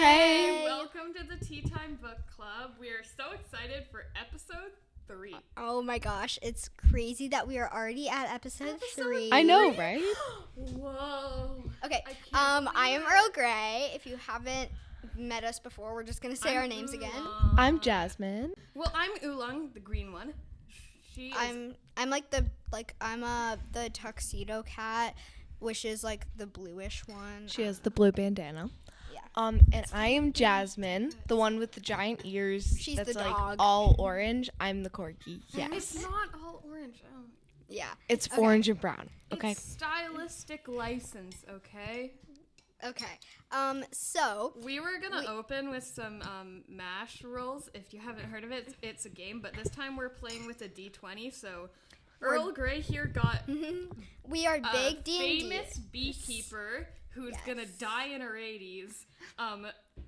Hey, welcome to the Teatime Book Club. We are so excited for episode 3. Oh my gosh, it's crazy that we are already at episode 3. I know, right? Whoa. Okay, I am Earl Grey. If you haven't met us before, we're just gonna say our names again. I'm Jasmine. Well, I'm Oolong, the green one. She is I'm the tuxedo cat, which is like the bluish one. She has the blue bandana. Yeah. And I am Jasmine, the one with the giant ears. She's that's the like dog. all orange. I'm the corgi. Yes. It's not all orange. Oh. Yeah. It's orange and brown. Okay. It's stylistic license, okay? Okay. So We were gonna open with some MASH rules. If you haven't heard of it, it's a game, but this time we're playing with a D20. So Earl Grey here got we are a big D&D. famous beekeeper who's Yes. gonna die in her 80s.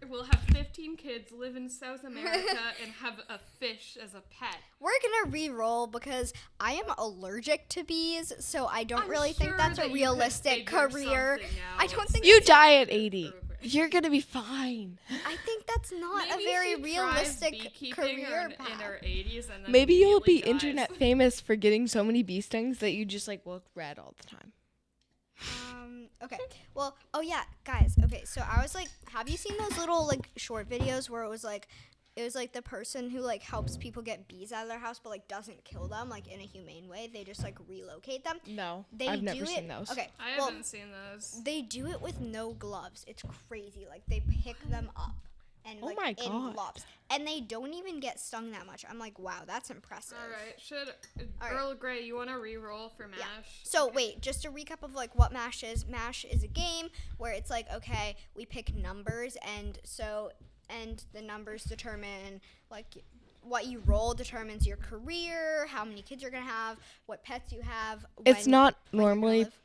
Will have 15 kids, live in South America, and have a fish as a pet. We're gonna re-roll because I am allergic to bees, so I don't I'm really think sure that's that a you could realistic figure career. something I out. don't think You die at 80. You're gonna be fine. I think that's not Maybe a very she tries realistic beekeeping career in path. her 80s and then Maybe you'll be immediately dies. internet famous for getting so many bee stings that you just like look red all the time. Okay. Well, oh yeah, guys. Okay, so I was like, have you seen those little like short videos where it was like the person who like helps people get bees out of their house but like doesn't kill them like in a humane way. They just like relocate them. No, They I've do never it. seen those. Okay. I well, haven't seen those. they do it with no gloves. It's crazy. Like they pick them up and Oh like my in God. gloves, and they don't even get stung that much. I'm like, wow, that's impressive. All right, should All right. Earl Grey, you want to re-roll for MASH? Yeah. So wait, just a recap of like what MASH is. MASH is a game where it's like, okay, we pick numbers, and the numbers determine like what you roll determines your career, how many kids you're gonna have, what pets you have. It's when- not when you're gonna normally live.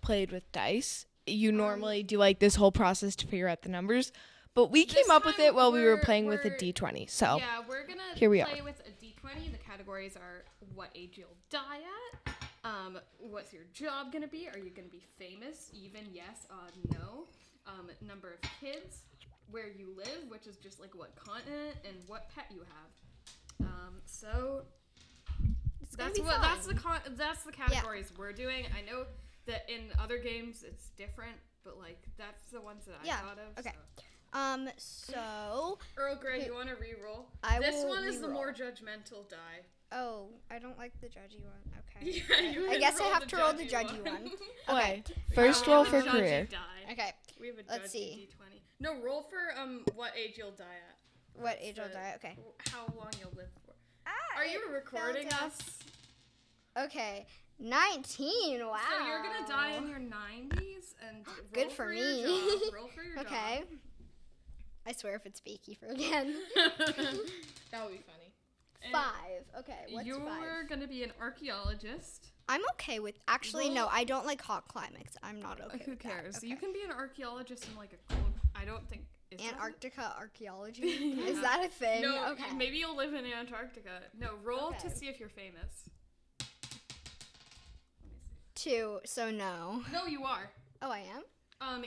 played with dice. You normally do like this whole process to figure out the numbers. But we came This up with time it while we were we're- playing with a we're- D20. So Yeah, we're gonna here we play are. with a D20. The categories are what age you'll die at, what's your job gonna be? Are you gonna be famous? Even, yes, odd, no. Number of kids, where you live, which is just like what continent, and what pet you have. So It's gonna that's be what fun. that's the categories we're doing. I know that in other games it's different, but like that's the ones that I Yeah, thought of. okay. So. So Earl Grey, you want to re-roll? I This will one is the re-roll. more judgmental die. oh, I don't like the judgy one. Okay. Yeah, you I can guess I roll have the to roll the judgy judgy one. okay. Okay. First We roll have a for judgy career. Die. Okay. We have a Let's judgy see. D20. No, roll for what age you'll die at. What age I'll die? Okay. How long you'll live for. Ah, Are you it recording fell down. us? Okay. 19. Wow. So you're gonna die in your 90s and roll Good for your me. job. Roll for your Okay. I swear if it's beekeeper again. job. That would be funny. And 5. Okay. What's you're 5? gonna be an archaeologist. I'm okay with. Actually, no. Roll- I don't like hot climates. I'm not okay. Who with that. cares? Okay. You can be an archaeologist in like a cold. I don't think. Is that- Antarctica archaeology. Yeah. Is that a thing? No, Okay. maybe you'll live in Antarctica. No, roll Okay. to see if you're famous. 2. So no. No, you are. Oh, I am.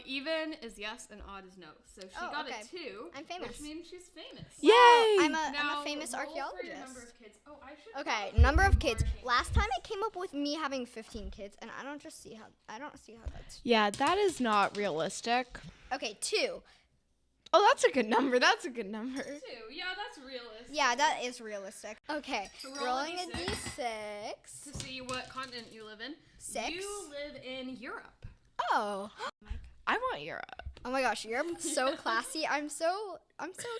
Even is yes and odd is no. So she Oh, got okay. a 2. I'm famous. Which means she's famous. Yay! I'm a Now, famous roll for your archaeologist. number of kids. Oh, I should Okay, probably number of do kids. marketing. Last time it came up with me having 15 kids, and I don't see how that's. Yeah, that is not realistic. Okay, 2. Oh, that's a good number. That's a good number. 2. Yeah, that's realistic. Yeah, that is realistic. Okay, So roll a rolling a D6. d6. To see what continent you live in. 6. You live in Europe. Oh. I want Europe. Oh my gosh, Europe's so classy. I'm so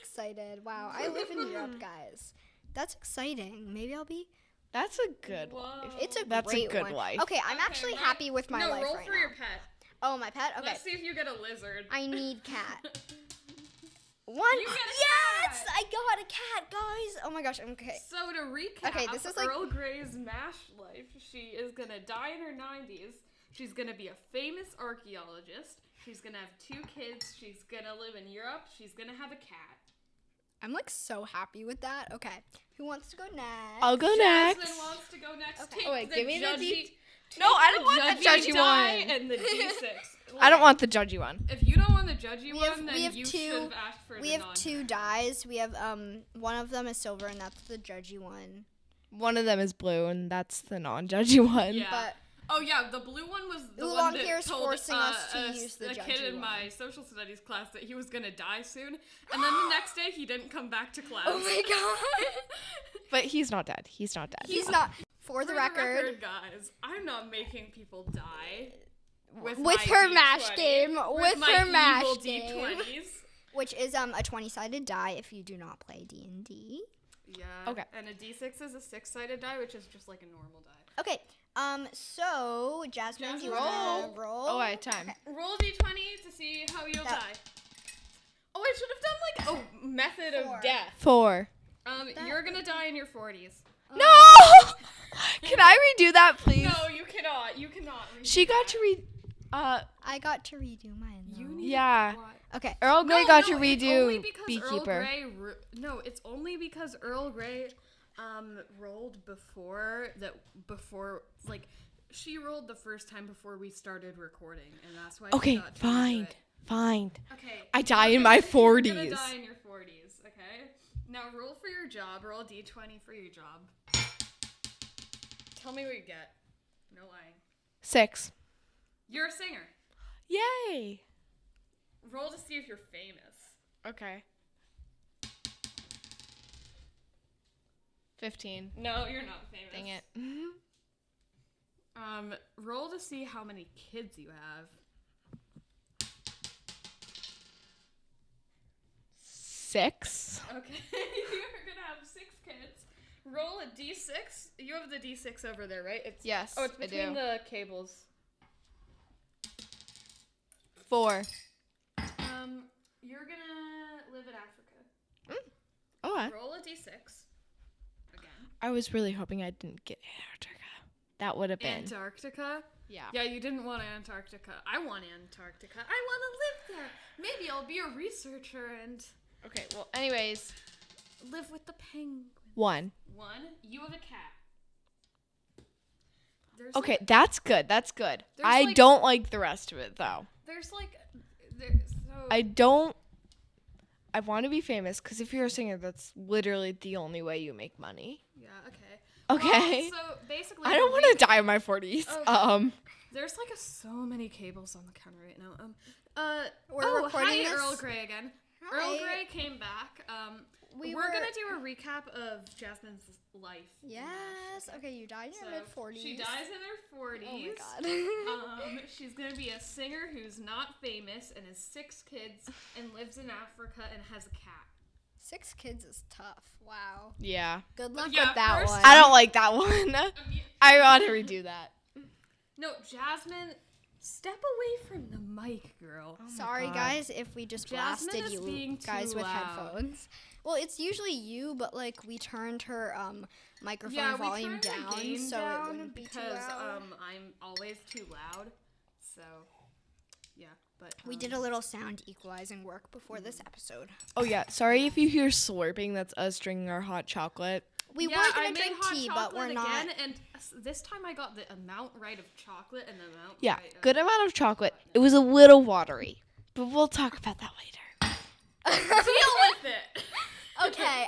excited. Wow, I live in Europe, guys. That's exciting. Maybe I'll be. That's a good Whoa. life. It's a That's a great good one. life. Okay, I'm Okay, actually right. happy with my no, life roll right for now. your pet. Oh, my pet. Okay, Let's see if you get a lizard. I need cat. 1. You get a Yes, cat. I got a cat, guys. Oh my gosh. Okay. So to recap, Okay, this is like- Earl Grey's MASH life. She is gonna die in her 90s. She's gonna be a famous archaeologist. She's gonna have 2 kids. She's gonna live in Europe. She's gonna have a cat. I'm like so happy with that. Okay, who wants to go next? I'll go Jasmine next. wants to go next. Okay. Take Oh, wait, the give me the judgy, No, I don't want the judgy die one. and the D6. I don't want the judgy one. If you don't want the judgy one, then we have you two- should have asked for We the have non. 2 dies. We have one of them is silver, and that's the judgy one. One of them is blue, and that's the non-judgy one. Yeah. But Oh yeah, the blue one was the Oolong one that here is told forcing us to a use the a kid judgy in one. my social studies class that he was gonna die soon, and then the next day he didn't come back to class. oh my god, But he's not dead. He's not dead. he's not. For the record, guys, I'm not making people die with with my her D20, mash game, with my her mash evil game, D20s. which is a 20-sided die if you do not play D&D. Yeah. Okay. And a D6 is a 6-sided die, which is just like a normal die. Okay, so Jasmine, do you Jasmine, want to roll? Oh, I had time. Roll a D20 to see how you'll That- die. Oh, I should have done like a method 4. of death. 4. You're gonna die in your 40s. No! Can I redo that, please? No, you cannot. You cannot. She got to read. I got to redo mine. You though. need Yeah. Okay. Earl Grey got to it's only redo because Beekeeper. It's only because Earl Grey rolled before like she rolled the first time before we started recording, and that's why. Okay, she got to redo fine. it. Fine. Okay. I die in you're my gonna- You're gonna 40s. die in your 40s. Okay. Now roll for your job. Roll a D20 for your job. Tell me what you get. No lying. 6. You're a singer. Yay. Roll to see if you're famous. Okay. 15. No, you're not famous. Dang it. Roll to see how many kids you have. 6. Okay, you're gonna have 6 kids. Roll a D6. You have the D6 over there, right? It's Yes, Oh, it's I between do. the cables. 4. You're gonna live in Africa. Oh, Roll a D6. Again. I was really hoping I didn't get Antarctica. That would have been. Antarctica. Yeah. Yeah, you didn't want Antarctica. I want Antarctica. I want to live there. Maybe I'll be a researcher and Okay, well, anyways. live with the penguin. 1. You have a cat. There's Okay, like, that's good. That's good. There's I like- don't like the rest of it, though. there's like, I want to be famous because if you're a singer, that's literally the only way you make money. Yeah. Okay. Okay. Well, so basically, I don't want to die in my 40s. Okay. There's like so many cables on the counter right now. We're recording hi, this? Earl Grey again. Hi. Earl Grey came back. We're gonna do a recap of Jasmine's life. Yes. Okay, you died in your mid-40s. She dies in her 40s. Oh my god. She's gonna be a singer who's not famous and has 6 kids and lives in Africa and has a cat. 6 kids is tough. Wow. Yeah. Good luck Yeah, with that first- one. I don't like that one. I want to redo that. No, Jasmine, step away from the mic, girl. Sorry, God. guys, if we just Jasmine blasted is you being guys too with loud. headphones. Well, it's usually you, but like we turned her microphone Yeah, volume we turned the down, gain so down it wouldn't be too because loud. I'm always too loud. So yeah, but We did a little sound equalizing work before this episode. Oh, yeah. Sorry if you hear slurping. That's us drinking our hot chocolate. We yeah, were I gonna made drink hot tea, but chocolate we're not. again, and this time I got the amount right of chocolate and the amount Yeah, right of good amount of chocolate. It was a little watery, but we'll talk about that later. Deal with it. Okay,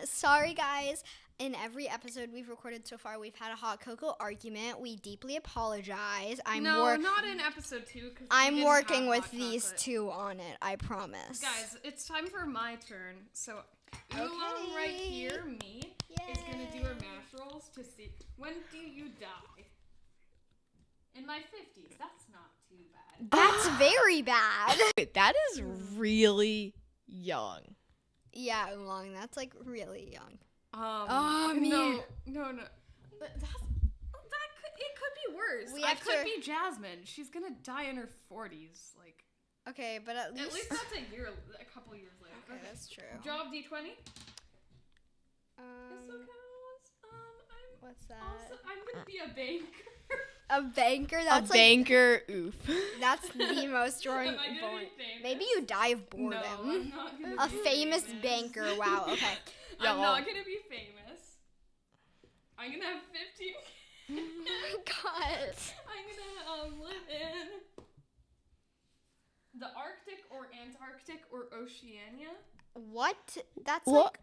sorry guys. In every episode we've recorded so far, we've had a hot cocoa argument. We deeply apologize. No, not in episode 2. Cause we I'm didn't working have with hot these chocolate. 2 on it. I promise. Guys, it's time for my turn. So, Oolong right here, me, is gonna do her mash rolls to see when do you die. In my 50s. That's not too bad. That's very bad. Wait, that is really young. Yeah, Oolong, that's like really young. Me. No. But it could be worse. We I have could to- be Jasmine. She's gonna die in her 40s. Like, Okay, but at least. at least that's a couple years later. Okay, that's true. Job D20. It's Um, okay. what's that? I'm gonna be a banker. A banker. A That's like banker. Oof. that's the most boring. Am I gonna be famous? Maybe you die of boredom. No, I'm not gonna A be famous banker. Wow. Okay. I'm not gonna be famous. I'm gonna have 15 God. I'm gonna live in the Arctic or Antarctic or Oceania. What? That's What?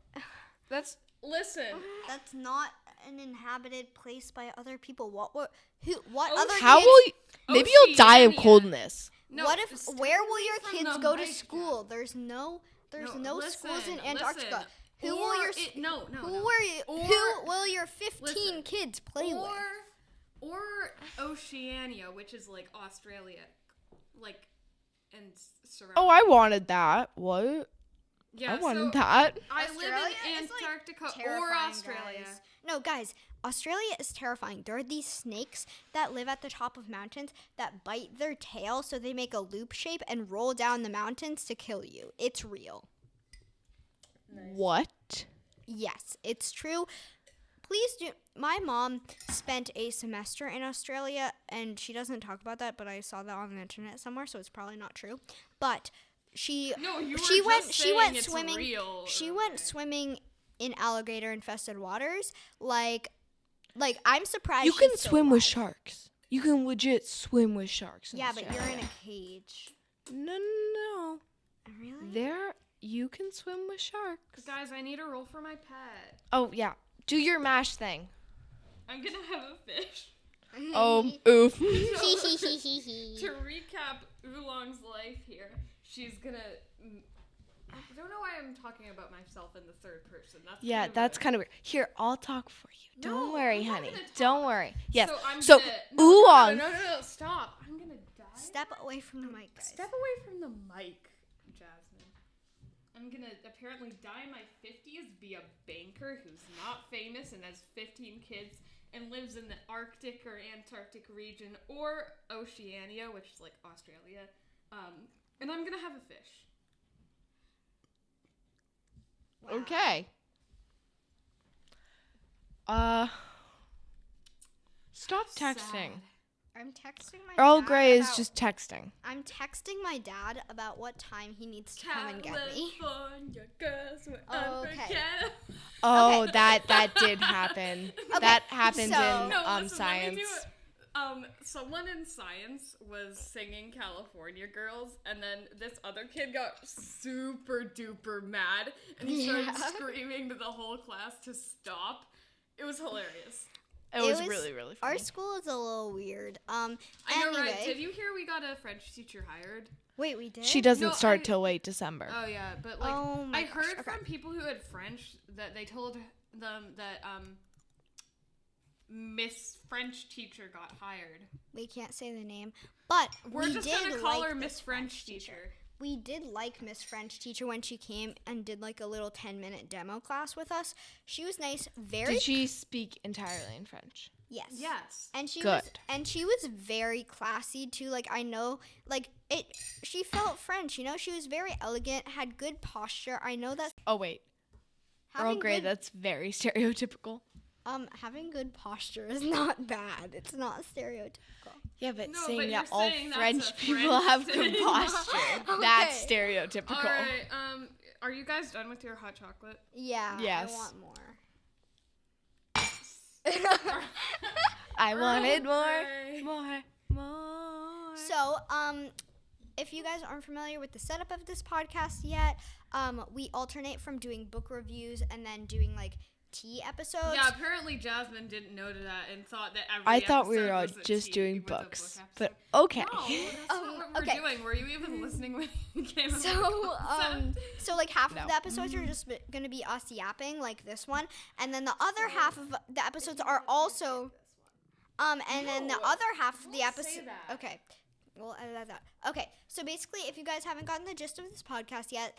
like Listen. that's not an inhabited place by other people. What other How kids? will you? Maybe you'll die of Oceania. coldness. No, What if? stay Where will away your from kids the go to mic, school? Jasmine. There's No, no listen, schools in Antarctica. listen. Who Or will your it- no, no, who no. who will your 15 Listen. kids play with? Or Oceania, which is like Australia, like and surrounding. Oh, I wanted that. What? Yeah, I wanted so that. I Australia live is, in like, Antarctica or Terrifying, Australia. guys. No, guys, Australia is terrifying. There are these snakes that live at the top of mountains that bite their tail so they make a loop shape and roll down the mountains to kill you. It's real. What? Yes, it's true. Please do. My mom spent a semester in Australia, and she doesn't talk about that, but I saw that on the internet somewhere, so it's probably not true. But she No, you were she just went saying it's swimming. real. She went swimming in alligator infested waters. Like I'm surprised You she's can still swim with alive. sharks. You can legit swim with sharks. Yeah, but you're in a cage. No. Really? There, you can swim with sharks. Guys, I need a roll for my pet. Oh yeah. Do your mash thing. I'm gonna have a fish. Oh, oof. To recap Oolong's life here, she's gonna. I don't know why I'm talking about myself in the third person. Yeah, that's kind of weird. Here, I'll talk for you. Don't worry, I'm not honey. gonna talk. Don't worry. Yes. I'm So, gonna, Oolong. No, stop. I'm gonna die. Step away from the mic, guys. Step away from the mic, Jasmine. I'm gonna apparently die in my 50s, be a banker who's not famous and has 15 kids and lives in the Arctic or Antarctic region or Oceania, which is like Australia. And I'm gonna have a fish. Wow. Okay. Stop texting. Sad. I'm texting my Earl dad Grey is about- just texting. I'm texting my dad about what time he needs to come and get me. California girls were Okay. unforgettable. Oh, Okay. that did happen. That happened so- in No, listen, let me science. do it. Someone in science was singing California Girls, and then this other kid got super duper mad and started Yeah. screaming to the whole class to stop. It was hilarious. It was really, really funny. Our school is a little weird. I know, Anyway. right? Did you hear we got a French teacher hired? Wait, we did? She doesn't No, start I- till late December. Oh yeah, but like Oh my I gosh, heard okay. from people who had French that they told them that Miss French teacher got hired. We can't say the name, but We're we just did gonna call like her this Miss French teacher. We did like Miss French teacher when she came and did like a little 10-minute demo class with us. She was nice, very Did she speak entirely in French? yes. Yes. And she Good. was very classy too. Like I know like she felt French, you know? She was very elegant, had good posture. I know that Oh wait, Earl having Grey. good, That's very stereotypical. having good posture is not bad. It's not stereotypical. Yeah, but No, saying but that you're all saying that's French a people French have good thing. posture. That's Okay. stereotypical. All right. Are you guys done with your hot chocolate? Yeah, Yes. I want more. I wanted Grey. more. So, if you guys aren't familiar with the setup of this podcast yet, we alternate from doing book reviews and then doing like tea episodes. Yeah, apparently Jasmine didn't know that and thought that every I thought we episode were all was a just tea doing with a book books, episode. but okay. No, that's not what we're okay. doing. Were you even listening when you came up with the So, concept? so like half No. of the episodes are just gonna be us yapping, like this one, and then the other half of the episodes are also, and then the No, other half of the don't say episode. that. Okay. We'll edit that out. Okay, so basically, if you guys haven't gotten the gist of this podcast yet,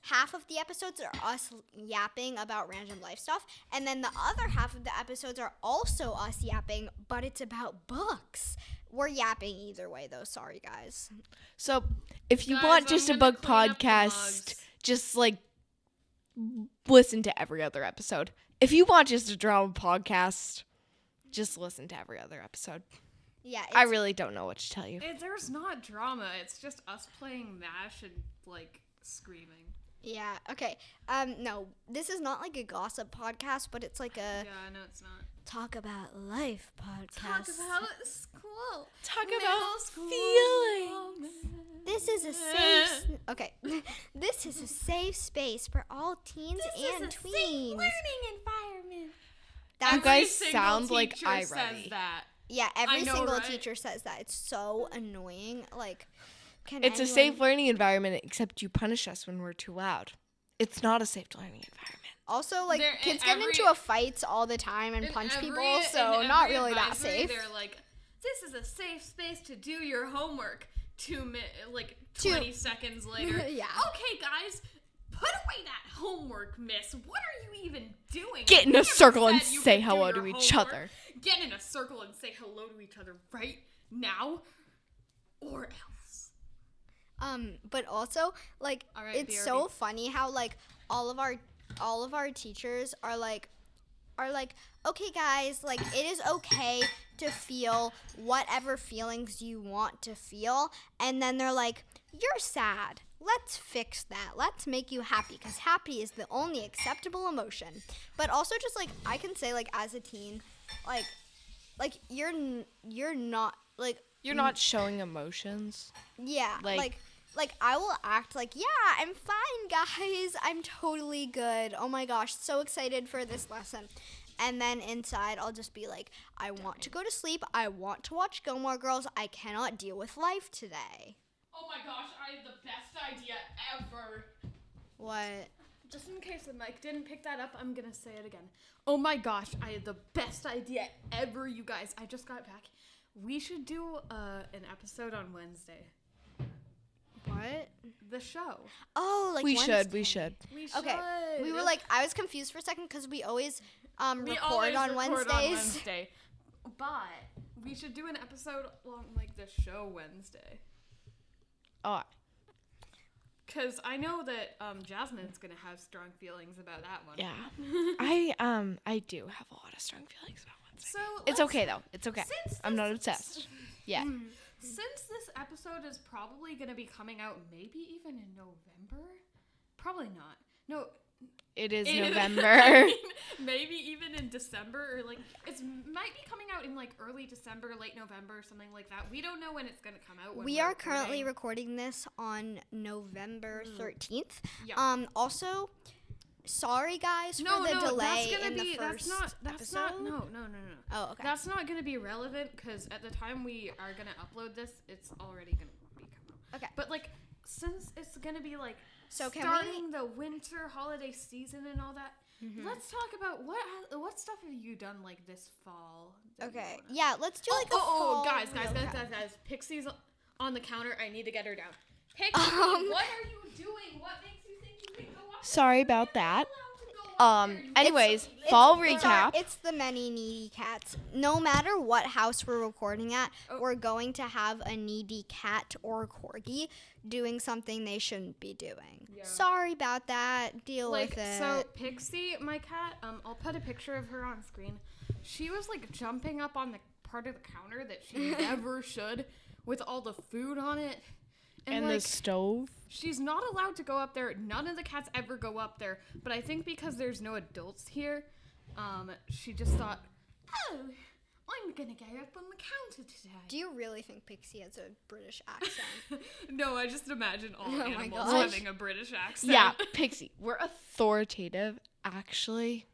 half of the episodes are us yapping about random life stuff, and then the other half of the episodes are also us yapping, but it's about books. We're yapping either way, though. Sorry, guys. So, if you Guys, want I'm just a gonna book clean up the podcast, mugs. just like listen to every other episode. If you want just a drama podcast, just listen to every other episode. Yeah, I really don't know what to tell you. There's not drama. It's just us playing MASH and like screaming. Yeah, okay. No, this is not like a gossip podcast, but it's like a Yeah, no, it's not. Talk About Life podcast. Talk about school. Talk Middle about school feelings. This is a safe. Okay, this is a safe space for all teens and tweens. environment. That's You guys Every single sound like teacher I says ready. that. yeah. Every I know, single right? teacher says that. It's so annoying. Like, can It's a anyone- safe learning environment, except you punish us when we're too loud. It's not a safe learning environment. Also, like, There- kids in get every- into a fights all the time and In punch every- people, in so every not really that advisory, safe. They're like, this is a safe space to do your homework. 2 20 seconds later. Yeah. Okay, guys, put away that homework, miss. What are you even doing? Get in We a never circle and said you say could do hello your to each homework. other. Get in a circle and say hello to each other right now, or else. But also, like, All right, it's BRB. so funny how like all of our teachers are like, okay, guys, like, it is okay to feel whatever feelings you want to feel, and then they're like, you're sad. Let's fix that. Let's make you happy, because happy is the only acceptable emotion. But also, just like, I can say, like, as a teen, like you're not like. You're not showing emotions. Yeah, Like- like I will act like, yeah, I'm fine, guys. I'm totally good. Oh my gosh, so excited for this lesson. And then inside, I'll just be like, I want to go to sleep. I want to watch Gilmore Girls. I cannot deal with life today. Oh my gosh, I had the best idea ever. What? Just in case the mic didn't pick that up, I'm gonna say it again. Oh my gosh, I had the best idea ever, you guys. I just got back. We should do an episode on Wednesday. What? The show. Oh, like We Wednesday. should. We should. We Okay, we were like, I was confused for a second because we always We record always on record Wednesdays. on Wednesday. But we should do an episode on like the show Wednesday. Oh, Cause I know that Jasmine's gonna have strong feelings about that one. yeah. I do have a lot of strong feelings about Wednesday. So It's let's- okay though. It's okay. Since I'm not this- obsessed. Yeah. Since this episode is probably gonna be coming out maybe even in November, probably not. No, It is in- November. I mean, maybe even in December, or like might be coming out in like early December, late November, something like that. We don't know when it's gonna come out. When We we're are currently recording. recording this on November 13th. Yeah. Also, sorry guys for the delay in the first That's episode. not. No. Oh, okay. That's not gonna be relevant because at the time we are gonna upload this, it's already gonna be come out. Okay. But like, since it's gonna be like So can starting the winter holiday season and all that, Mm-hmm. let's talk about what stuff have you done like this fall? that you Okay. wanna- Yeah, let's do like a fall guys, recap. Pixie's on the counter. I need to get her down. Pixie, Um, what are you doing? What makes you think you can go up? Sorry about that. Anyways, Anyways, fall It's recap. it's the many needy cats. No matter what house we're recording at, Oh. we're going to have a needy cat or corgi doing something they shouldn't be doing. Yeah. Sorry about that. Deal like with it. so Pixie, my cat, I'll put a picture of her on screen. She was like jumping up on the part of the counter that she never should, with all the food on it. And like, the stove. she's not allowed to go up there. None of the cats ever go up there. But I think because there's no adults here, she just thought, oh, I'm gonna get up on the counter today. Do you really think Pixie has a British accent? No, I just imagine all Oh my animals gosh. having a British accent. Yeah, Pixie. We're authoritative, actually.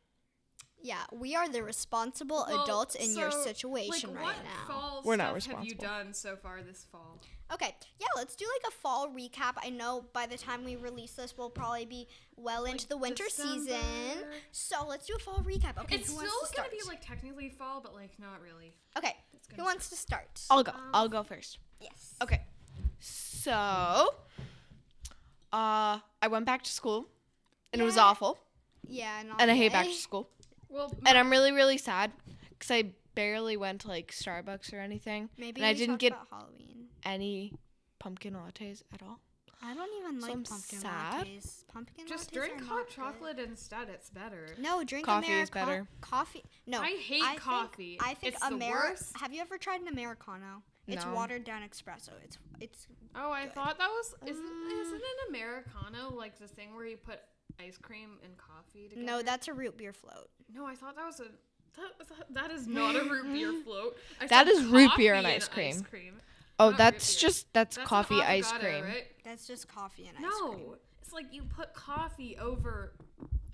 Yeah, we are the responsible Well, adults in your so, situation like, right what now. fall We're not stuff have you responsible. done so far this fall? Okay, yeah, let's do like a fall recap. I know by the time we release this, we'll probably be well into the winter season. December. So let's do a fall recap. Okay, It's who still wants to gonna start? be like technically fall, but like not really. Okay, gonna who wants to start? I'll go. I'll go first. Yes. Okay. So, I went back to school, and it was Yeah. awful, Yeah, and I hate back to school, Well, and I'm really, really sad because I barely went to like Starbucks or anything, Maybe and I we didn't talk get about Halloween. any pumpkin lattes at all. I don't even So like I'm pumpkin sad. lattes. Pumpkin just lattes drink are hot not chocolate instead. It's better. Good. No, drink Coffee is America- better. Coffee. No, I hate think- coffee. I think It's the worst. Have you ever tried an Americano? It's No. watered down espresso. It's Oh, I Good. thought that was isn't an Americano like the thing where you put ice cream and coffee together? no, that's a root beer float. No, I thought that was a That is not a root beer float. That is root coffee beer and ice cream. Oh, Not that's root beer. that's That's coffee an ice avocado, cream. Right? That's just coffee and ice cream. No, it's like you put coffee over.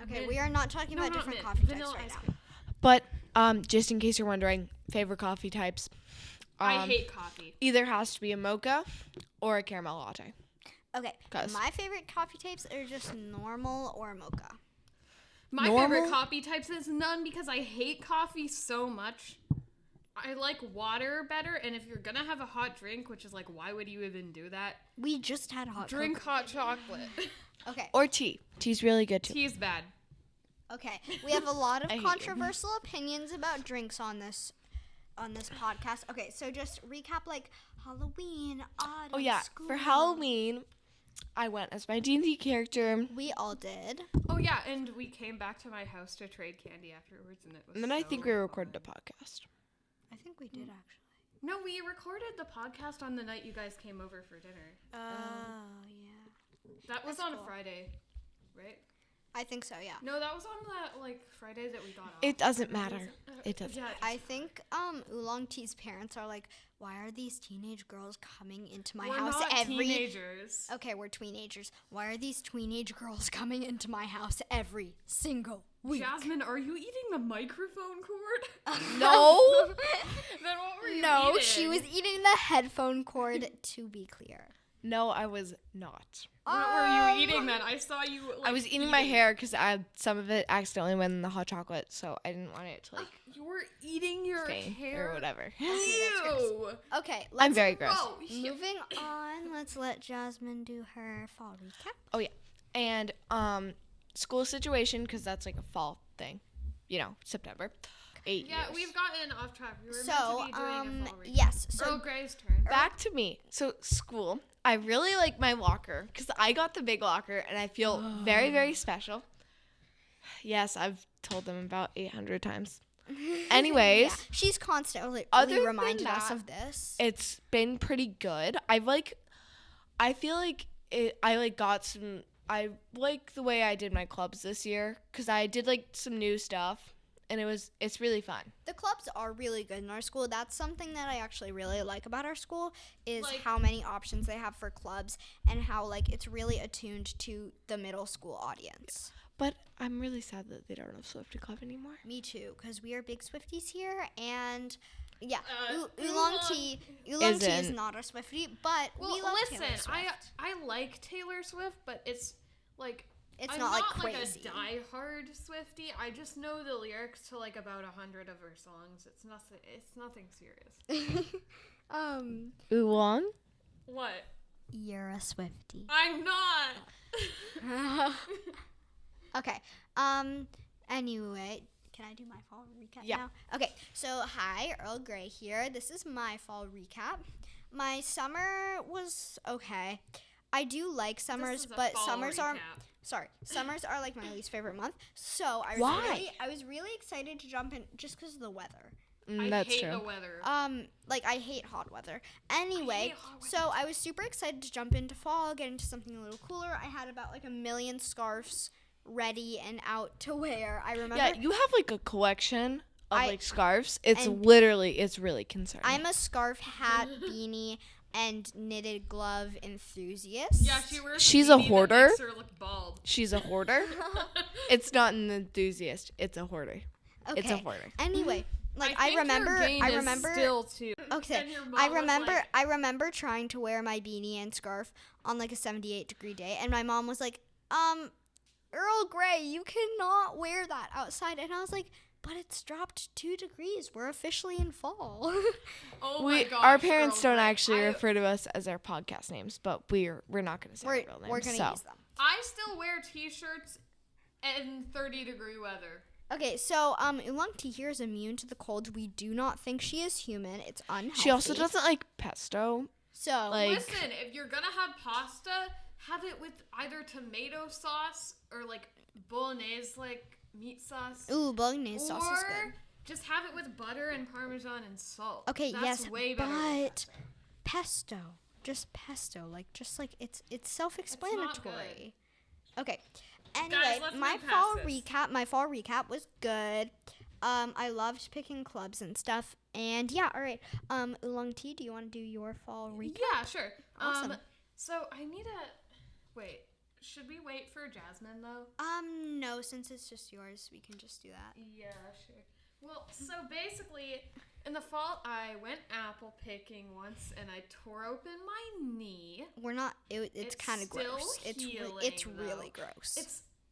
Okay, mint. we are not talking No, about not different mint. coffee Vanilla types right ice now. cream. But just in case you're wondering, favorite coffee types. I hate coffee. Either has to be a mocha or a caramel latte. Okay, 'Cause- my favorite coffee types are just normal or mocha. My Normal? favorite coffee types is none because I hate coffee so much. I like water better, and if you're gonna have a hot drink, which is like, why would you even do that? We just had hot Drink cocoa. hot chocolate. Okay, Or tea. Tea's really good too. Tea is bad. okay. We have a lot of I hate you. controversial opinions about drinks on this podcast. Okay, so just recap like Halloween, autumn, Oh yeah, school. for Halloween, I went as my D&D character, We all did. Oh yeah, and we came back to my house to trade candy afterwards, and it was. and then I so think we recorded a fun. podcast. I think we did actually. No, we recorded the podcast on the night you guys came over for dinner. Oh yeah. That was That's on a cool. Friday, right? I think so, yeah. No, that was on that like Friday that we got off. It doesn't Or matter. was It doesn't. Yeah, I think Oolong Tea's parents are like, why are these teenage girls coming into my we're house not every teenagers. Okay, we're teenagers. Why are these teenage girls coming into my house every single week? Jasmine, are you eating the microphone cord? No. Then what were you No, eating? she was eating the headphone cord, to be clear. No, I was not. What were you eating then? I saw you. Like, I was eating my hair because some of it accidentally went in the hot chocolate, so I didn't want it to like You were eating your stay hair or whatever. Ew. Okay, I'm very gross. Oh, moving on. Let's let Jasmine do her fall recap. Oh yeah, and school situation because that's like a fall thing, September. 8 Yeah, years. we've gotten off track. We were So, meant to be doing a fall recap. yes. Earl So Grey's turn. Back to me. So school, I really like my locker because I got the big locker and I feel very, very special. Yes, I've told them about 800 times. Anyways, yeah, she's constantly Other than reminded us that, of this. it's been pretty good. I feel like I like the way I did my clubs this year because I did like some new stuff and it's really fun. The clubs are really good in our school. That's something that I actually really like about our school is Like- how many options they have for clubs and how like it's really attuned to the middle school audience. But I'm really sad that they don't have Swifty Club anymore. Me too, because we are big Swifties here, and yeah, Oolong Oolong Tea is isn't. not a Swiftie, but Well, we love listen, Taylor Swift. I like Taylor Swift, but it's like It's I'm not like like crazy. a diehard Swiftie. I just know the lyrics to like about 100 of her songs. It's nothing serious. Oolong? What? You're a Swiftie. I'm not. Okay. Anyway, can I do my fall recap Yeah. now? Okay. So, hi, Earl Grey here. This is my fall recap. My summer was okay. I do like summers, This is a but fall summers are recap. summers are like my least favorite month. So, Why? I was really excited to jump in just because of the weather. I That's hate true. the weather. Like I hate hot weather. Anyway, hot weather. so I was super excited to jump into fall, get into something a little cooler. I had about like 1 million scarves ready and out to wear. I remember Yeah, you have like a collection of I- like scarves. It's and- it's really concerning. I'm a scarf, hat, beanie, and knitted glove enthusiast. Yeah, she wears. She's a a beanie that hoarder. makes her look bald. She's a hoarder. It's not an enthusiast. It's a hoarder. Okay. It's a hoarder. Anyway, like I think remember your gain I is remember still too. Okay, And your mom I was remember like, I remember trying to wear my beanie and scarf on like a 78-degree day, and my mom was like, Earl Grey, you cannot wear that outside. And I was like, but it's dropped 2 degrees. We're officially in fall. Oh my gosh, Our parents Earl don't Grey. actually I- refer to us as our podcast names, but we're not going to say we're our real names. we're gonna so. use them. I still wear t-shirts in 30-degree weather. Okay, so Oolong Tea here is immune to the cold. We do not think she is human. It's unhealthy. She also doesn't like pesto. So like- Listen, if you're gonna have pasta, have it with either tomato sauce or like bolognese, like meat sauce. ooh, bolognese sauce is Or good. just have it with butter and Parmesan and salt. Okay, That's yes, way better. but pesto, just it's self-explanatory. Okay. Anyway, let's my move past fall this. recap was good. I loved picking clubs and stuff. And yeah, all right. Oolong Tea, do you want to do your fall recap? Yeah, sure. Awesome. So I need a wait. Should we wait for Jasmine though? No, since it's just yours, we can just do that. Yeah, sure. Well, so basically, in the fall, I went apple picking once, and I tore open my knee. We're not. It's kind of still gross. It's healing, really though. gross.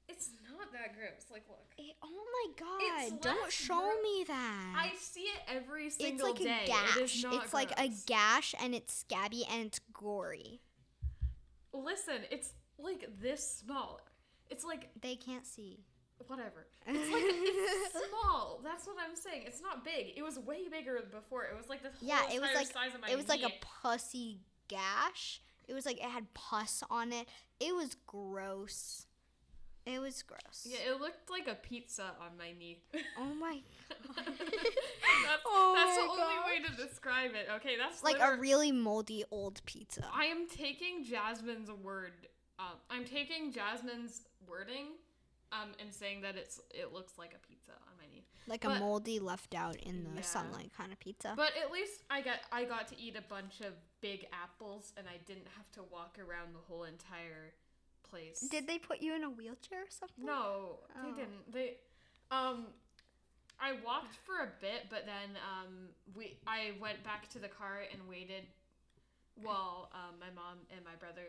It's not that gross. Like, look. Oh my god! It's Don't less show me that. I see it every It's single like day. a gash. It is not It's like a gross. gash, and it's scabby, and it's gory. Listen, it's like this small. It's like They can't see. whatever. It's like it's small. That's what I'm saying. It's not big. It was way bigger before. It was like this whole Yeah, it was entire like size of my it was like knee. a pussy gash. It was like it had pus on it. It was gross. It was gross. Yeah, it looked like a pizza on my knee. Oh my god. That's the only way to describe it. Okay, that's Like a really moldy old pizza. I am taking Jasmine's word. I'm taking Jasmine's wording, and saying that it looks like a pizza on my knee. Like a But- moldy left out in the Yeah. sunlight kind of pizza. But at least I got to eat a bunch of big apples, and I didn't have to walk around the whole entire place. Did they put you in a wheelchair or something? No, they Oh. didn't. I walked for a bit, but then I went back to the car and waited while my mom and my brother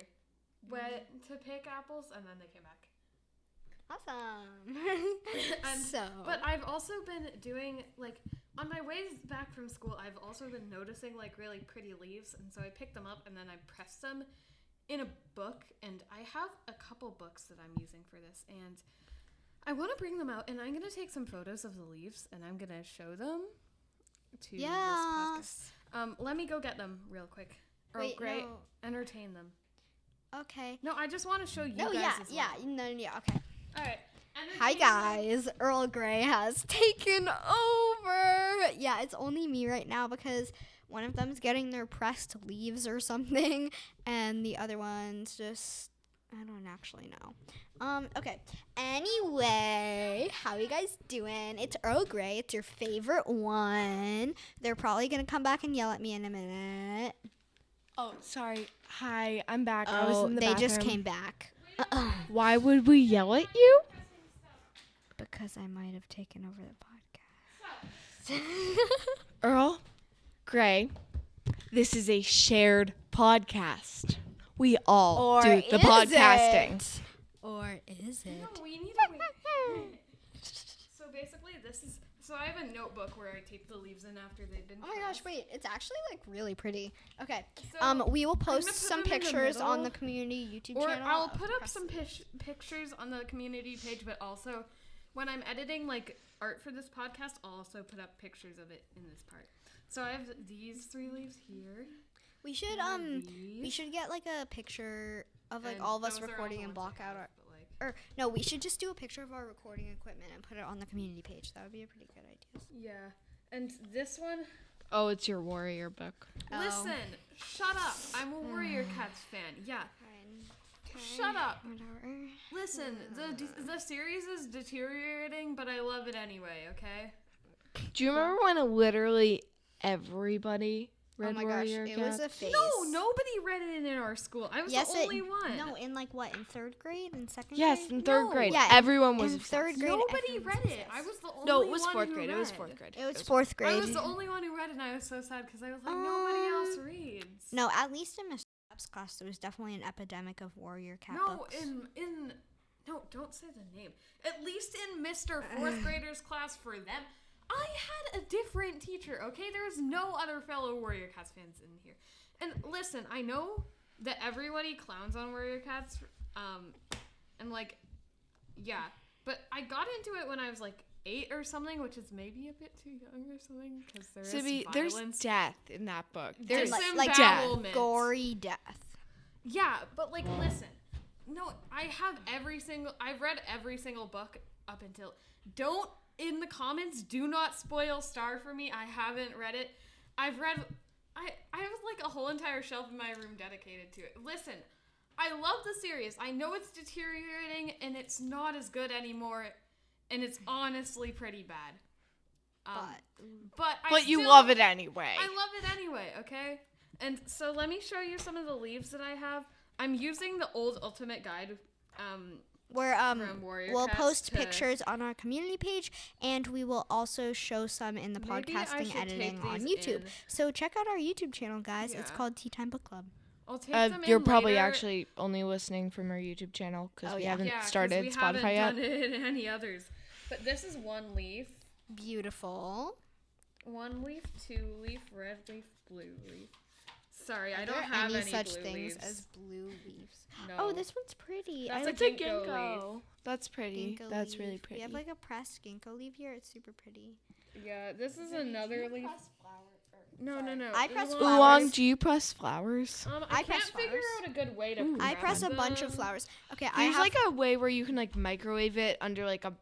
went to pick apples, and then they came back. Awesome. And- But I've also been doing, like, on my way back from school, I've also been noticing, like, really pretty leaves, and so I picked them up, and then I pressed them in a book, and I have a couple books that I'm using for this, and I want to bring them out, and I'm going to take some photos of the leaves, and I'm going to show them to this podcast. Yes. Let me go get them real quick. Earl Wait, Grey, no. entertain them. Okay. No, I just want to show you No, guys yeah, as well. yeah, no, yeah, okay. All right. Hi Entertain them. guys, Earl Grey has taken over. Yeah, it's only me right now because one of them's getting their pressed leaves or something, and the other one's just I don't actually know. Okay. Anyway, how you guys doing? It's Earl Grey. It's your favorite one. They're probably gonna come back and yell at me in a minute. Oh, sorry. Hi, I'm back. I was in the they bathroom. just came back. Why would we yell at you? Because I might have taken over the podcast. Earl, Gray, this is a shared podcast. We all do the podcasting. Or is it? No, we need to wait. So basically, so I have a notebook where I tape the leaves in after they've been Oh my gosh, pressed. wait. It's actually like really pretty. Okay. So We will gonna post put some them in the pictures on middle, the community YouTube Or channel. I'll of put up press- some pictures on the community page, but also when I'm editing like art for this podcast, I'll also put up pictures of it in this part. So I have these 3 leaves here. We should we should get like a picture of like And all of us those are all recording the and ones I block out have, our but, like, or no, we should just do a picture of our recording equipment and put it on the community page. That would be a pretty good idea. yeah. And this one, Oh, it's your warrior book. listen, shut up. I'm a Warrior Cats fan. Yeah. Shut up. Whatever. Listen, the series is deteriorating, but I love it anyway, okay? Do you remember when literally everybody read Oh my gosh, Warrior it was a Cats? phase. No, nobody read it in our school. I was Yes, the only one. No, in like what? In 3rd grade and 2nd Yes, grade? in 3rd No. grade. Yeah, Everyone was in obsessed. 3rd grade. Nobody everyone read was it. I obsessed. was the only No, it was one 4th who grade. It was read. 4th grade. It was 4th I grade. was the only one who read it, and I was so sad because I was like, nobody else reads. No, at least in Mr. App's class, there was definitely an epidemic of warrior cat No, books. no, don't say the name. At least in Mr. 4th graders class for them, I had a different teacher, okay? There was no other fellow Warrior Cats fans in here. And listen, I know that everybody clowns on Warrior Cats, and like, yeah, but I got into it when I was like 8 or something, which is maybe a bit too young or something, because There's violence. death in that book. There's like disembowelment. gory death. Yeah, but like, listen. No, I've read every single book up until. Don't, in the comments, do not spoil Star for me. I haven't read it. I have like a whole entire shelf in my room dedicated to it. Listen, I love the series. I know it's deteriorating and it's not as good anymore, and it's honestly pretty bad. But But you love it anyway. I love it anyway, okay? And so let me show you some of the leaves that I have. I'm using the old Ultimate Guide Where from Warrior we'll Cats post to- pictures on our community page, and we will also show some in the Maybe I podcasting should editing take on these YouTube. in. So check out our YouTube channel, guys. It's Yeah. called Teatime Book Club. I'll take them You're in probably later. actually only listening from our YouTube channel because Oh, we yeah. haven't Yeah, 'cause started we Spotify haven't yet. done it in any others. But this is one leaf. Beautiful. One leaf, two leaf, red leaf, blue leaf. Sorry, I Are don't there have any any such blue things leaves. as blue leaves? No. Oh, this one's pretty. That's I a like ginkgo leaf. That's pretty. ginkgo That's leaf. really pretty. We have like a pressed ginkgo leaf here. It's super pretty. Yeah, this is another leaf. No. I press Oolong. flowers. Oolong, do you press flowers? I I press can't figure flowers. out a good way to Ooh. I press a bunch of them. flowers. Okay, I There's have like a way where you can like microwave it under like a.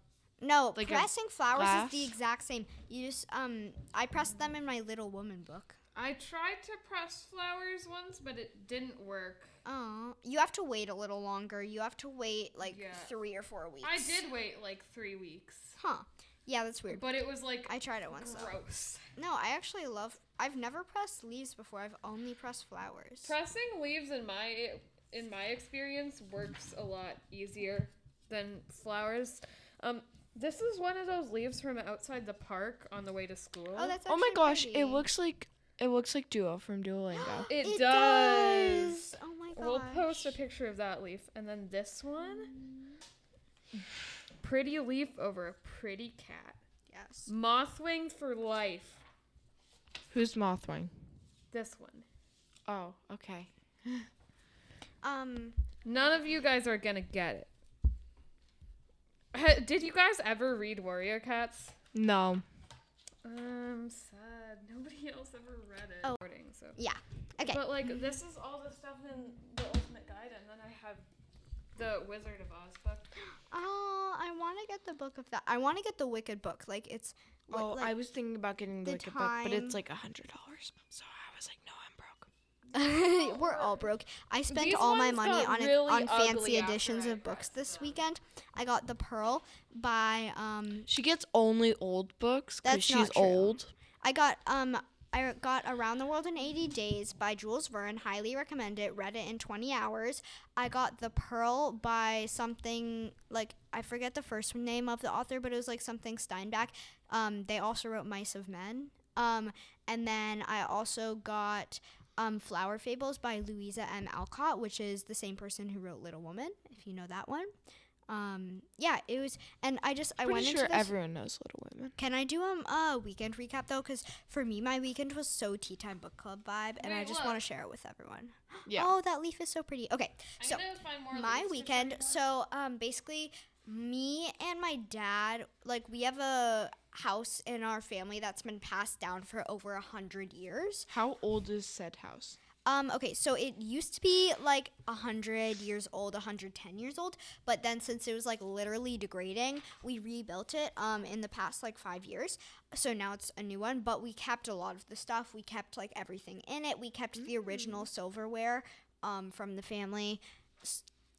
no like a pressing flowers is the glass? exact same. You just I pressed them in my Little Woman book. I tried to press flowers once, but it didn't work. Oh, you have to wait a little longer. You have to wait like Yeah. 3 or 4 weeks. I did wait like 3 weeks, Huh? Yeah, that's weird. but it was like I tried it once though. gross. No, I actually love. I've never pressed leaves before. I've only pressed flowers. Pressing leaves in my experience works a lot easier than flowers. This is one of those leaves from outside the park on the way to school. Oh, that's Oh my actually gosh! pretty. It looks like Duo from Duolingo. it does. does. Oh my gosh. We'll post a picture of that leaf, and then this one, pretty leaf over a pretty cat. Yes. Mothwing for life. Who's Mothwing? This one. Oh, okay. None of you guys are gonna get it. Did you guys ever read Warrior Cats? No. Sad. Nobody else ever read it. Oh. So. Yeah. Okay. But like, this is all the stuff in the Ultimate Guide, and then I have the Wizard of Oz book. Oh, I want to get the book of that. I want to get the Wicked book. Like it's. Oh, like, I was thinking about getting the the Wicked book, but it's time- like $100. So I was like, no, I'm broke. we're all broke. I spent These all my ones money got on really on fancy ugly after editions I of books pressed this them. weekend. I got The Pearl by She gets only old books because That's she's not true. old. I got Around the World in 80 Days by Jules Verne. Highly recommend it. Read it in 20 hours. I got The Pearl by something, like, I forget the first name of the author, but it was like something Steinbeck. They also wrote Mice of Men. And then I also got Flower Fables by Louisa M. Alcott, which is the same person who wrote Little Woman, if you know that one. Yeah, it was, and I Pretty went sure into this. everyone knows Little Women. Can I do a weekend recap though? Because for me, my weekend was so Tea Time Book Club vibe, and I Wait, just look. want to share it with everyone. Yeah. Oh, that leaf is so pretty. Okay, so I'm gonna find more my leaves to weekend. show you So basically, me and my dad, like, we have a house in our family that's been passed down for over 100 years. How old is said house? Okay, so it used to be like 100 years old, 110 years old, but then since it was like literally degrading, we rebuilt it in the past like 5 years. So now it's a new one, but we kept a lot of the stuff. We kept like everything in it. We kept the original silverware from the family.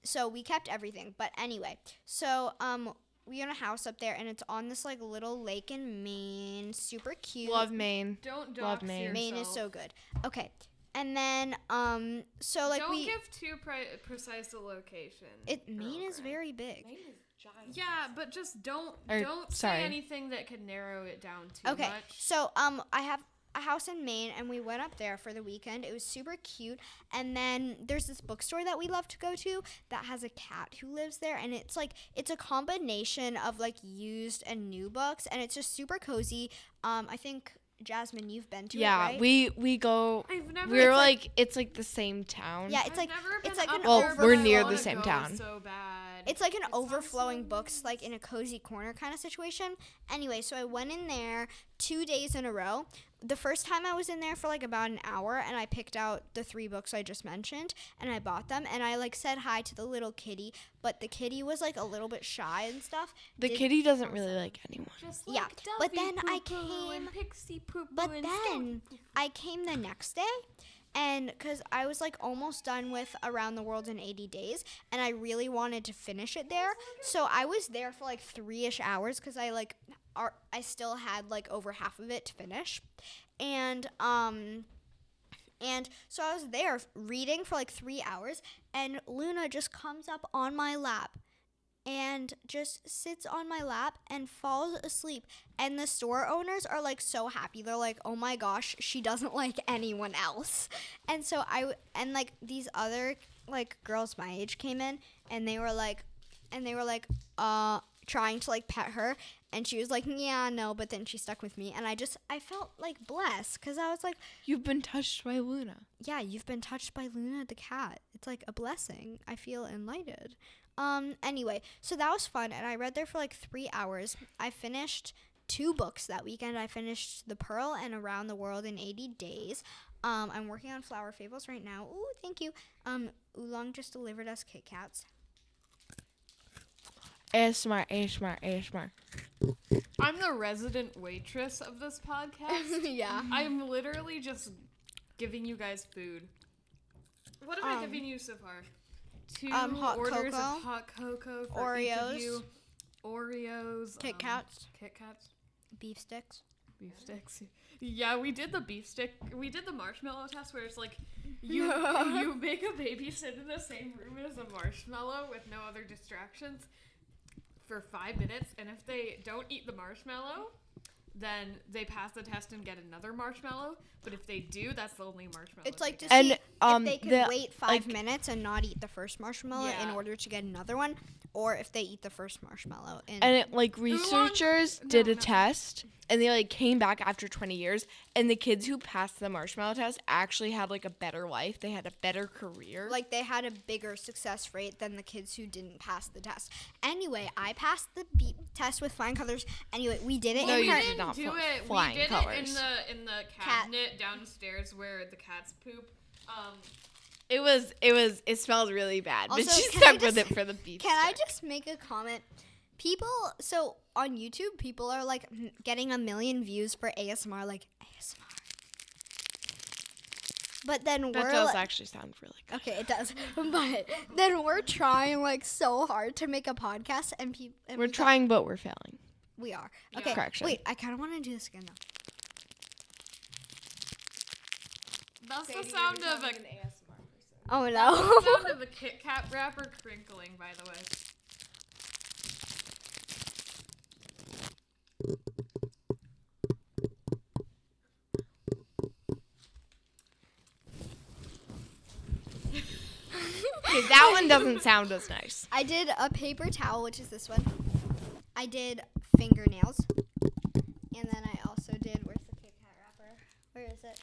So we kept everything. But anyway, so we own a house up there, and it's on this like little lake in Maine. Super cute. Love Maine. Don't Love dox Maine. yourself. Maine is so good. Okay. And then, so like Don't give too precise a location. Maine is very big. Maine is giant. Yeah, but just don't sorry. say anything that could narrow it down too Okay, much. so I have a house in Maine, and we went up there for the weekend. It was super cute. And then there's this bookstore that we love to go to that has a cat who lives there, and it's a combination of like used and new books, and it's just super cozy. I think Jasmine, you've been to it, right? we go. I've never. We're like it's like the same town. Yeah, it's I've like never it's been like up an Well, there, but we're I near the wanna same go town. So bad. It's like an It sounds overflowing so books, like in a cozy corner kind of situation. Anyway, so I went in there 2 days in a row. The first time I was in there for like about an hour, and I picked out the 3 books I just mentioned, and I bought them, and I like said hi to the little kitty, but the kitty was like a little bit shy and stuff. The kitty doesn't really like anyone. Just Yeah, but Duffy then I Poo-Poo and came- Pixie Poo-Poo But and then I came the next day, and because I was like almost done with Around the World in 80 Days, and I really wanted to finish it there. So I was there for like 3-ish hours because I like I still had like over half of it to finish, and so I was there reading for like 3 hours, and Luna just comes up on my lap and just sits on my lap and falls asleep. And the store owners are like so happy. They're like, "Oh my gosh, she doesn't like anyone else." And so like these other like girls my age came in, and they were like trying to like pet her, and she was like, "Yeah, no," but then she stuck with me, and I felt like blessed, because I was like, You've been touched by Luna. yeah, you've been touched by Luna the cat. It's like a blessing. I feel enlightened. Anyway, so that was fun, and I read there for like 3 hours. I finished 2 books that weekend. I finished The Pearl and Around the World in 80 Days. I'm working on Flower Fables right now. Ooh, thank you. Oolong just delivered us Kit Kats. ASMR, ASMR, ASMR. I'm the resident waitress of this podcast. Yeah. I'm literally just giving you guys food. What have I given you so far? 2 hot orders cocoa, of hot cocoa for each of Oreos, you. Oreos. Kit Kats, Kit Kats. beef sticks. Beef sticks. Yeah, we did the beef stick. We did the marshmallow test where it's like you make a baby sit in the same room as a marshmallow with no other distractions for 5 minutes, and if they don't eat the marshmallow, then they pass the test and get another marshmallow. But if they do, that's the only marshmallow. It's like to they see get. if they could wait 5 like- minutes and not eat the first marshmallow in Yeah. order to get another one, or if they eat the first marshmallow. And it, like, researchers did a test, and they like came back after 20 years, and the kids who passed the marshmallow test actually had like a better life. They had a better career. like they had a bigger success rate than the kids who didn't pass the test. Anyway, I passed the test with flying colors. Anyway, we did it No, in you her. did not. do it. Flying We did colors. it in the cabinet downstairs where the cats poop. It smelled really bad, but Also, she can stuck I with just- it for the beef. Can I stick. just make a comment? So on YouTube, people are like getting 1 million views for ASMR, like ASMR. But then That we're does actually sound really good. okay, it does. But then we're trying like so hard to make a podcast, and people. We're trying, but we're failing. We are. Yeah. Okay. Correction. Wait, I kind of want to do this again though. That's the sound of a Oh That's no. the sound of a Kit Kat wrapper crinkling, by the way. Okay, that one doesn't sound as nice. I did a paper towel, which is this one. I did fingernails, and then I also did. Where's the Kit Kat wrapper? Where is it?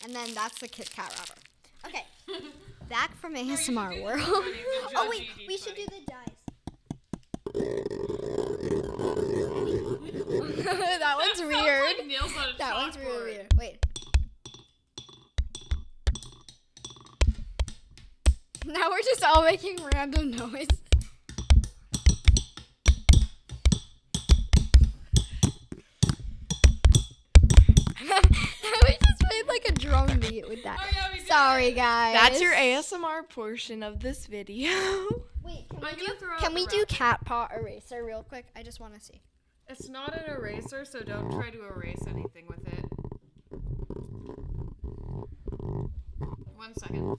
And then that's the Kit Kat wrapper. Okay, back from ASMR world. Oh wait, we should do the dice. That one's weird. Like nails on a That one's chalkboard. really weird. Wait. Now we're just all making random noise. We just made like a drum beat with that. Oh, yeah, we did. Sorry, guys. That's your ASMR portion of this video. Wait, I'm gonna throw out can the we do wrapper. cat paw eraser real quick? I just want to see. It's not an eraser, so don't try to erase anything with it. 1 second.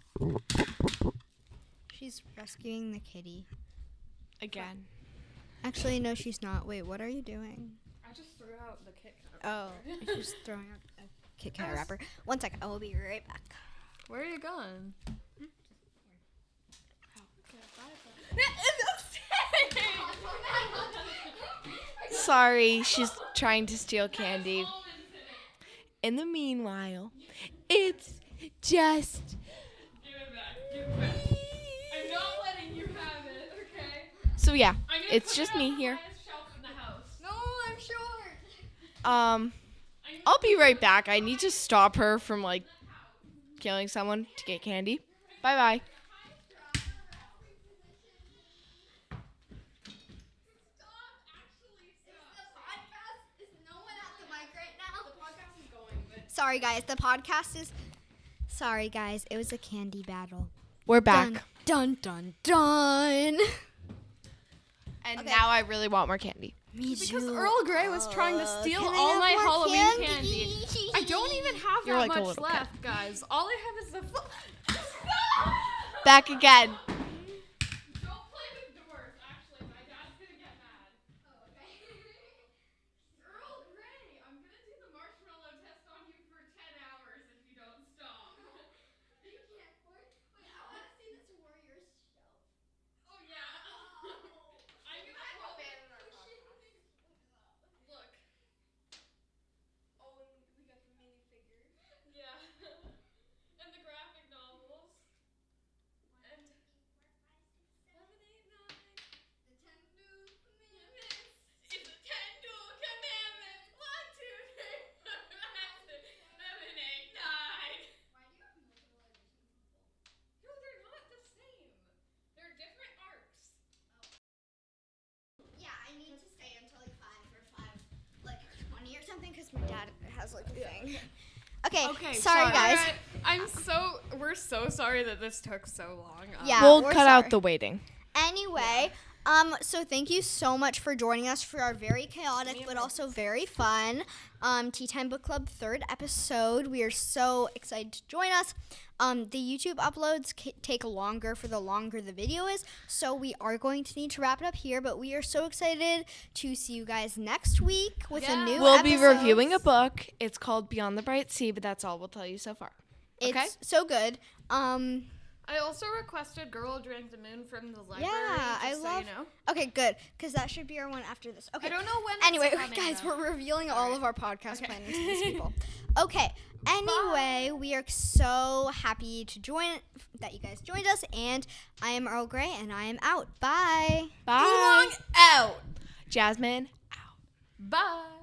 She's rescuing the kitty. Again. Actually, no, she's not. Wait, what are you doing? I just threw out the Kit Kat. Oh, she's throwing out a Kit Kat wrapper. 1 second, I will be right back. Where are you going? Sorry, she's trying to steal candy. In the meanwhile, it's just Give it back. Give it back. I'm not letting you have it, okay? so yeah. I'm gonna It's put just it on me the here. highest shelf in the house. No, I'm short. I'll be right back. I need to stop her from like killing someone to get candy. Bye bye. Sorry, guys. The podcast is. Sorry, guys. It was a candy battle. We're back. Dun dun dun. And Okay. now I really want more candy. Me Because too. Earl Grey was trying to steal Can I all have my more Halloween candy. I don't even have You're that like a much little left, guys. All I have is the. Back again. Don't play with doors. Actually, my dad's gonna get mad. Oh, okay. Earl Grey, I'm gonna do the marshmallow test on you for 10 hours if you don't stop. You can't. Wait, I want to see this Warriors shelf. Oh yeah. I'm gonna roll it. Look. Oh, and we got the minifigures. Yeah. And the graphic novels. And 7, 8, 9. The 10 new Commandments. It's the 10 dual commandments. 1, 2, 3, 4, 5, 6, 7, 8, 9. Why do you have multiple editions of both? No, they're not the same. They're different arcs. Yeah, I need to stay until like 20 or something because my dad has like a thing. Okay, sorry guys. Alright, we're so sorry that this took so long. Yeah. We'll we're cut sorry. out the waiting. Anyway, so thank you so much for joining us for our very chaotic but also very fun Tea Time Book Club 3rd episode. We are so excited to join us. The YouTube uploads take longer for the longer the video is, so we are going to need to wrap it up here, but we are so excited to see you guys next week with a new We'll be episode. reviewing a book. It's called Beyond the Bright Sea, but that's all we'll tell you so far. Okay? It's so good. I also requested Girl Drank the Moon from the library. Yeah, I just love. So you know. Okay, good, because that should be our one after this. Okay. I don't know when. Anyway, it's coming, guys, though. we're revealing all of our podcast Okay. planning to these people. Okay. Anyway, we are so happy to that you guys joined us, and I am Earl Grey, and I am out. Bye. Bye. Out. Jasmine, out. Bye.